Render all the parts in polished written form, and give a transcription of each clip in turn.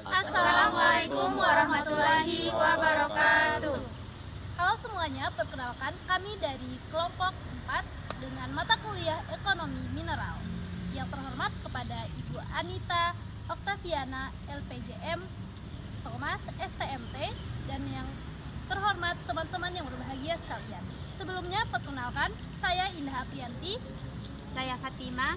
Assalamualaikum warahmatullahi wabarakatuh. Halo semuanya, perkenalkan kami dari kelompok 4 dengan mata kuliah Ekonomi Mineral. Yang terhormat kepada Ibu Anita Oktaviana LPJM, Thomas STMT, dan yang terhormat teman-teman yang berbahagia sekalian. Sebelumnya perkenalkan, saya Indah Aprianti. Saya Fatima.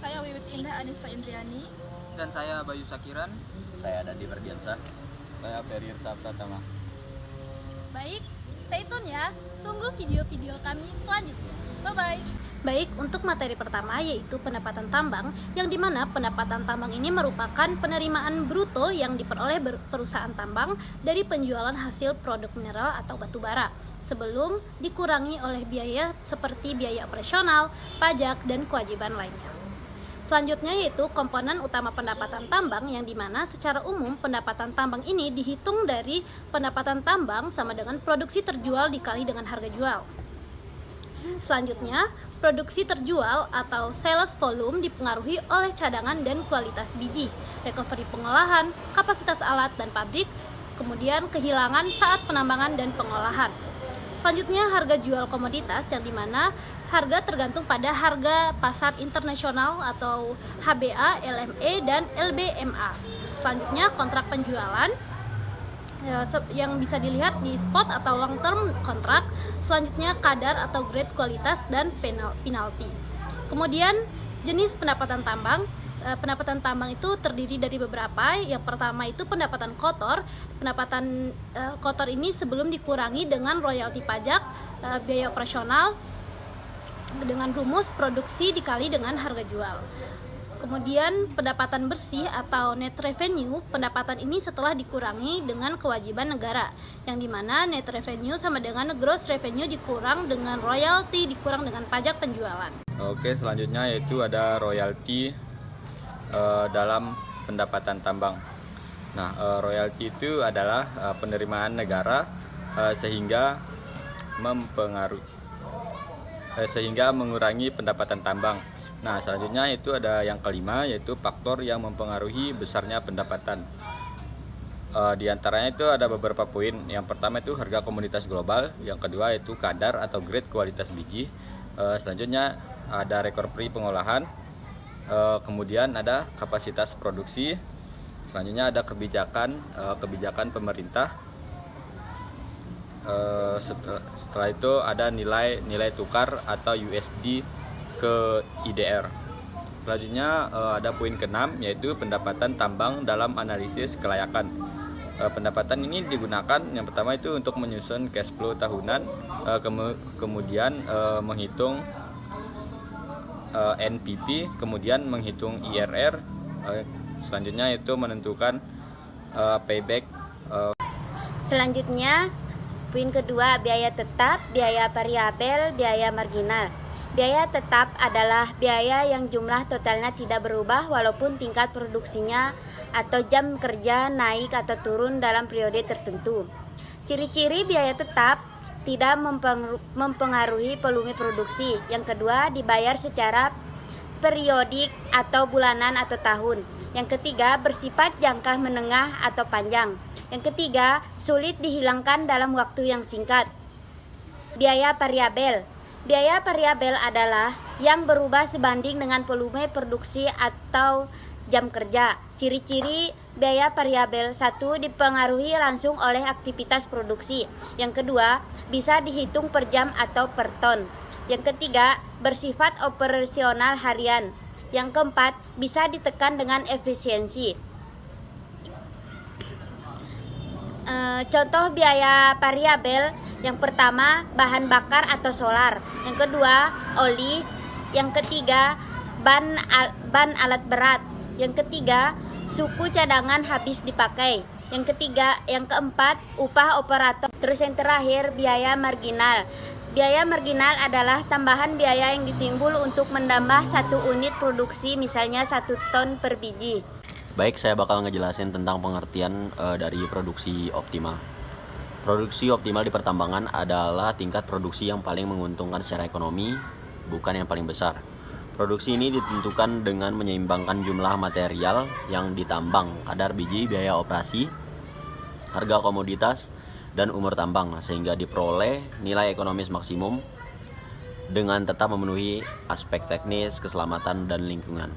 Saya Wiwit Indah Anissa Indriani. Dan saya Bayu Sakiran. Saya Dadi Ferdiansyah. Saya Ferry Irsa Pratama. Baik, stay tune ya. Tunggu video-video kami selanjutnya. Bye-bye. Baik, untuk materi pertama yaitu pendapatan tambang, yang dimana pendapatan tambang ini merupakan penerimaan bruto yang diperoleh perusahaan tambang dari penjualan hasil produk mineral atau batu bara, sebelum dikurangi oleh biaya seperti biaya operasional, pajak, dan kewajiban lainnya. Selanjutnya yaitu komponen utama pendapatan tambang, yang dimana secara umum pendapatan tambang ini dihitung dari pendapatan tambang sama dengan produksi terjual dikali dengan harga jual. Selanjutnya, produksi terjual atau sales volume dipengaruhi oleh cadangan dan kualitas biji, recovery pengolahan, kapasitas alat dan pabrik, kemudian kehilangan saat penambangan dan pengolahan. Selanjutnya, harga jual komoditas, yang dimana harga tergantung pada harga pasar internasional atau HBA, LME, dan LBMA. Selanjutnya, kontrak penjualan yang bisa dilihat di spot atau long term kontrak. Selanjutnya, kadar atau grade kualitas dan penalti. Kemudian, jenis pendapatan tambang. Pendapatan tambang itu terdiri dari beberapa. Yang pertama itu pendapatan kotor. Pendapatan kotor ini sebelum dikurangi dengan royalti pajak, biaya operasional, dengan rumus produksi dikali dengan harga jual. Kemudian pendapatan bersih atau net revenue, pendapatan ini setelah dikurangi dengan kewajiban negara, yang dimana net revenue sama dengan gross revenue dikurang dengan royalti, dikurang dengan pajak penjualan. Oke, selanjutnya yaitu ada royalti dalam pendapatan tambang. Nah, royalti itu adalah penerimaan negara sehingga mengurangi pendapatan tambang. Nah, selanjutnya itu ada yang kelima, yaitu faktor yang mempengaruhi besarnya pendapatan. Di antaranya itu ada beberapa poin. Yang pertama itu harga komoditas global, yang kedua itu kadar atau grade kualitas biji. Selanjutnya ada recovery pengolahan. Kemudian ada kapasitas produksi. Selanjutnya ada kebijakan pemerintah. Setelah itu ada nilai tukar atau USD ke IDR. Selanjutnya ada poin ke-6, yaitu pendapatan tambang dalam analisis kelayakan. Pendapatan ini digunakan yang pertama itu untuk menyusun cash flow tahunan, kemudian menghitung NPV, kemudian menghitung IRR, selanjutnya itu menentukan payback. Selanjutnya, poin kedua, biaya tetap, biaya variabel, biaya marginal. Biaya tetap adalah biaya yang jumlah totalnya tidak berubah walaupun tingkat produksinya atau jam kerja naik atau turun dalam periode tertentu. Ciri-ciri biaya tetap: tidak mempengaruhi volume produksi. Yang kedua, dibayar secara periodik atau bulanan atau tahun. Yang ketiga, bersifat jangka menengah atau panjang. Yang ketiga, sulit dihilangkan dalam waktu yang singkat. Biaya variabel. Biaya variabel adalah yang berubah sebanding dengan volume produksi atau jam kerja. Ciri-ciri biaya variabel: 1. Dipengaruhi langsung oleh aktivitas produksi. Yang kedua, bisa dihitung per jam atau per ton. Yang ketiga, bersifat operasional harian. Yang keempat, bisa ditekan dengan efisiensi. Contoh biaya variabel: yang pertama, bahan bakar atau solar. Yang kedua, oli. Yang ketiga, ban alat berat. Yang ketiga, suku cadangan habis dipakai. Yang keempat, upah operator. Terus yang terakhir, biaya marginal. Biaya marginal adalah tambahan biaya yang ditimbul untuk menambah satu unit produksi, misalnya 1 ton per biji. Baik, saya bakal ngejelasin tentang pengertian dari produksi optimal. Produksi optimal di pertambangan adalah tingkat produksi yang paling menguntungkan secara ekonomi, bukan yang paling besar. Produksi ini ditentukan dengan menyeimbangkan jumlah material yang ditambang, kadar biji, biaya operasi, harga komoditas, dan umur tambang, sehingga diperoleh nilai ekonomis maksimum dengan tetap memenuhi aspek teknis, keselamatan, dan lingkungan.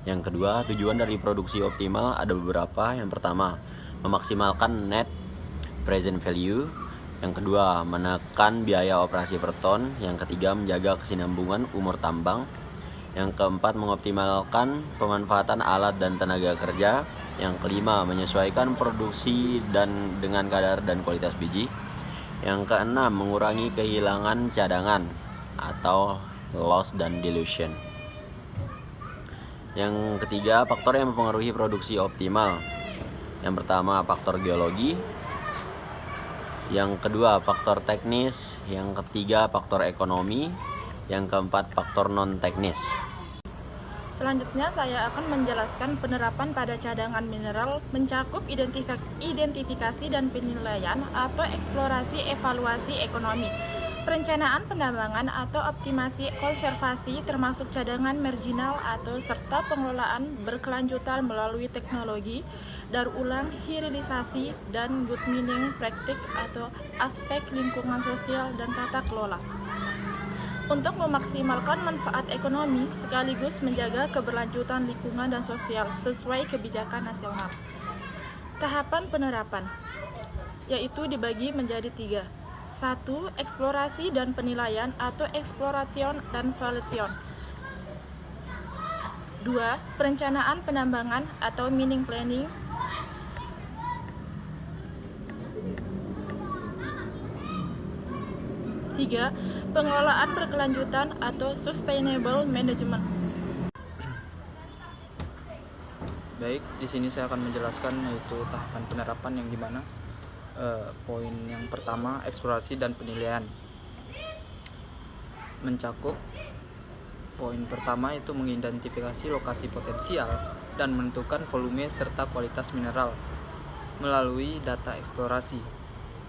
Yang kedua, tujuan dari produksi optimal ada beberapa. Yang pertama, memaksimalkan net present value. Yang kedua, menekan biaya operasi per ton. Yang ketiga, menjaga kesinambungan umur tambang. Yang keempat, mengoptimalkan pemanfaatan alat dan tenaga kerja. Yang kelima, menyesuaikan produksi dan dengan kadar dan kualitas biji. Yang keenam, mengurangi kehilangan cadangan atau loss dan dilution. Yang ketiga, faktor yang mempengaruhi produksi optimal. Yang pertama, faktor geologi. Yang kedua, faktor teknis. Yang ketiga, faktor ekonomi. Yang keempat, faktor non-teknis. Selanjutnya saya akan menjelaskan penerapan pada cadangan mineral mencakup identifikasi dan penilaian atau eksplorasi evaluasi ekonomi, perencanaan penambangan atau optimasi konservasi termasuk cadangan marginal atau serta pengelolaan berkelanjutan melalui teknologi, daur ulang, hilirisasi, dan good mining praktik atau aspek lingkungan sosial dan tata kelola. Untuk memaksimalkan manfaat ekonomi sekaligus menjaga keberlanjutan lingkungan dan sosial sesuai kebijakan nasional. Tahapan penerapan yaitu dibagi menjadi 3. 1. Eksplorasi dan penilaian atau exploration dan valuation. 2. Perencanaan penambangan atau mining planning. 3. Pengelolaan berkelanjutan atau sustainable management. Baik, di sini saya akan menjelaskan yaitu tahapan penerapan yang dimana poin yang pertama, eksplorasi dan penilaian. Mencakup poin pertama itu mengidentifikasi lokasi potensial dan menentukan volume serta kualitas mineral melalui data eksplorasi.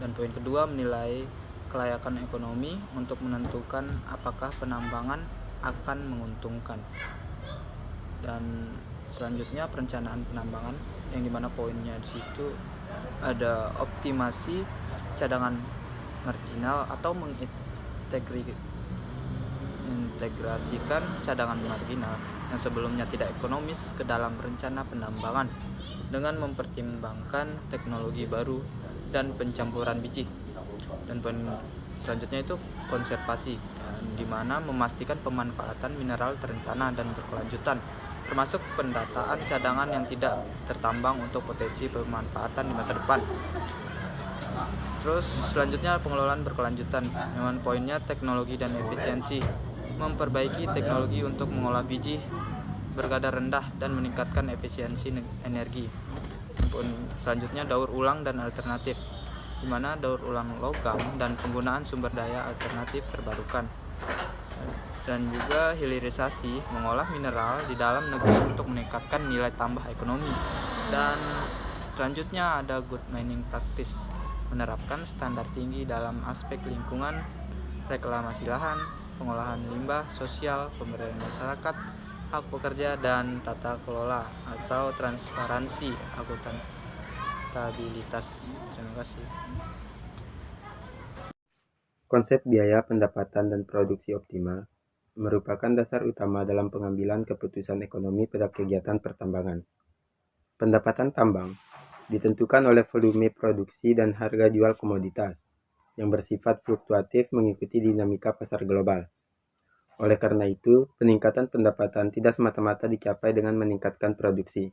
Dan poin kedua, menilai kelayakan ekonomi untuk menentukan apakah penambangan akan menguntungkan. Dan selanjutnya perencanaan penambangan yang dimana poinnya di situ ada optimasi cadangan marginal atau mengintegrasikan cadangan marginal yang sebelumnya tidak ekonomis ke dalam rencana penambangan dengan mempertimbangkan teknologi baru dan pencampuran biji. Dan poin selanjutnya itu konservasi, di mana memastikan pemanfaatan mineral terencana dan berkelanjutan, termasuk pendataan cadangan yang tidak tertambang untuk potensi pemanfaatan di masa depan. Terus selanjutnya pengelolaan berkelanjutan, dengan poinnya teknologi dan efisiensi, memperbaiki teknologi untuk mengolah biji berkadar rendah dan meningkatkan efisiensi energi. Poin selanjutnya daur ulang dan alternatif, di mana daur ulang logam dan penggunaan sumber daya alternatif terbarukan. Dan juga hilirisasi, mengolah mineral di dalam negeri untuk meningkatkan nilai tambah ekonomi. Dan selanjutnya ada good mining practice, menerapkan standar tinggi dalam aspek lingkungan, reklamasi lahan, pengolahan limbah sosial, pemberdayaan masyarakat, hak pekerja, dan tata kelola atau transparansi akuntabilitas. Terima kasih. Konsep biaya pendapatan dan produksi optimal merupakan dasar utama dalam pengambilan keputusan ekonomi pada kegiatan pertambangan. Pendapatan tambang ditentukan oleh volume produksi dan harga jual komoditas yang bersifat fluktuatif mengikuti dinamika pasar global. Oleh karena itu, peningkatan pendapatan tidak semata-mata dicapai dengan meningkatkan produksi,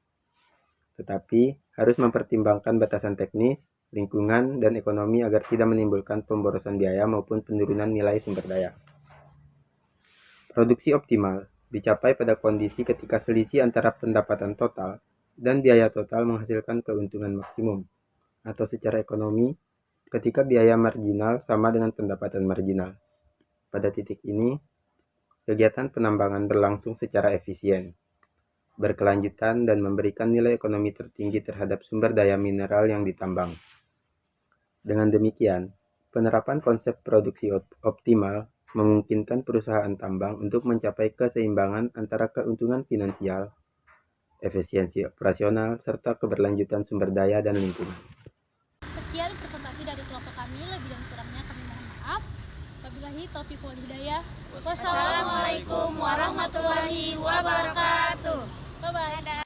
tetapi harus mempertimbangkan batasan teknis, lingkungan, dan ekonomi agar tidak menimbulkan pemborosan biaya maupun penurunan nilai sumber daya. Produksi optimal dicapai pada kondisi ketika selisih antara pendapatan total dan biaya total menghasilkan keuntungan maksimum, atau secara ekonomi, ketika biaya marginal sama dengan pendapatan marginal. Pada titik ini, kegiatan penambangan berlangsung secara efisien, berkelanjutan, dan memberikan nilai ekonomi tertinggi terhadap sumber daya mineral yang ditambang. Dengan demikian, penerapan konsep produksi optimal memungkinkan perusahaan tambang untuk mencapai keseimbangan antara keuntungan finansial, efisiensi operasional, serta keberlanjutan sumber daya dan lingkungan. Sekian presentasi dari kelompok kami, lebih dan kurangnya kami mohon maaf. Wabillahi taufiq wal hidayah. Wassalamualaikum